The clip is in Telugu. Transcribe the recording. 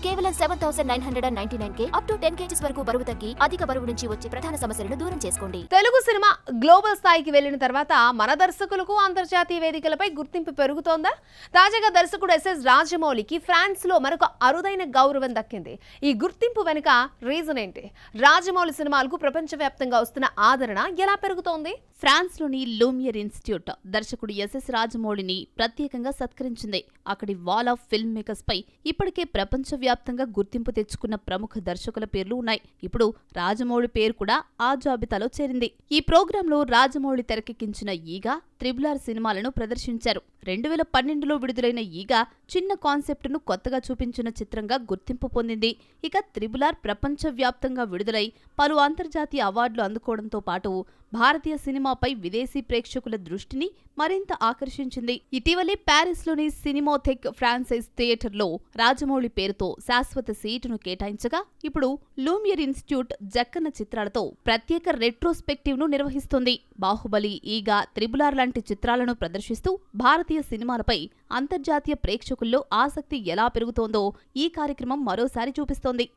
కేవలం 7,999K అప్ టు 10 kgs వరకు బరువు తగ్గి అధిక బరువు నుంచి వచ్చే ప్రధాన సమస్యలను దూరం చేసుకోండి. తెలుగు సినిమా గ్లోబల్ స్థాయికి వెళ్లిన తర్వాత మన దర్శకులకు అంతర్జాతీయ వేదికలపై గుర్తింపు పెరుగుతోందా? తాజాగా దర్శకుడు ఎస్ఎస్ రాజమౌళికి ఫ్రాన్స్ లో మరొక అరుదైన గౌరవం దక్కింది. ఈ గుర్తింపు వెనుక రీజన్ ఏంటి? రాజమౌళి సినిమాలకు ప్రపంచవ్యాప్తంగా వస్తున్న ఆదరణ ఎలా పెరుగుతోంది? ఫ్రాన్స్ లోని లూమియర్ ఇన్స్టిట్యూట్ దర్శకుడు ఎస్ఎస్ రాజమౌళిని ప్రత్యేకంగా సత్కరించింది. అక్కడి వాల్ ఆఫ్ ఫిల్మ్ మేకర్స్ పై ఇప్పటికే ప్రపంచవ్యాప్తంగా గుర్తింపు తెచ్చుకున్న ప్రముఖ దర్శకుల పేర్లు ఉన్నాయి. ఇప్పుడు రాజమౌళి పేరు కూడా ఆ జాబితాలో చేరింది. ఈ ప్రోగ్రాంలో రాజమౌళి తెరకెక్కించిన ఈగ, త్రిబుల్ ఆర్ సినిమాలను ప్రదర్శించారు. 2012లో విడుదలైన ఈగ చిన్న కాన్సెప్ట్ ను కొత్తగా చూపించిన చిత్రంగా గుర్తింపు పొందింది. ఇక త్రిబుల్ ఆర్ ప్రపంచవ్యాప్తంగా విడుదలై పలు అంతర్జాతీయ అవార్డులు అందుకోవడంతో పాటు భారతీయ సినిమాపై విదేశీ ప్రేక్షకుల దృష్టిని మరింత ఆకర్షించింది. ఇటీవలే ప్యారిస్ లోని సినిమాథెక్ ఫ్రాన్సైజ్ థియేటర్లో రాజమౌళి పేరుతో శాశ్వత సీటును కేటాయించగా, ఇప్పుడు లూమియర్ ఇన్స్టిట్యూట్ జక్కన్న చిత్రాలతో ప్రత్యేక రెట్రోస్పెక్టివ్ ను నిర్వహిస్తోంది. బాహుబలి, ఈగ, త్రిబుల్ ఆర్ లాంటి చిత్రాలను ప్రదర్శిస్తూ భారతీయ సినిమాలపై అంతర్జాతీయ ప్రేక్షకుల్లో ఆసక్తి ఎలా పెరుగుతోందో ఈ కార్యక్రమం మరోసారి చూపిస్తోంది.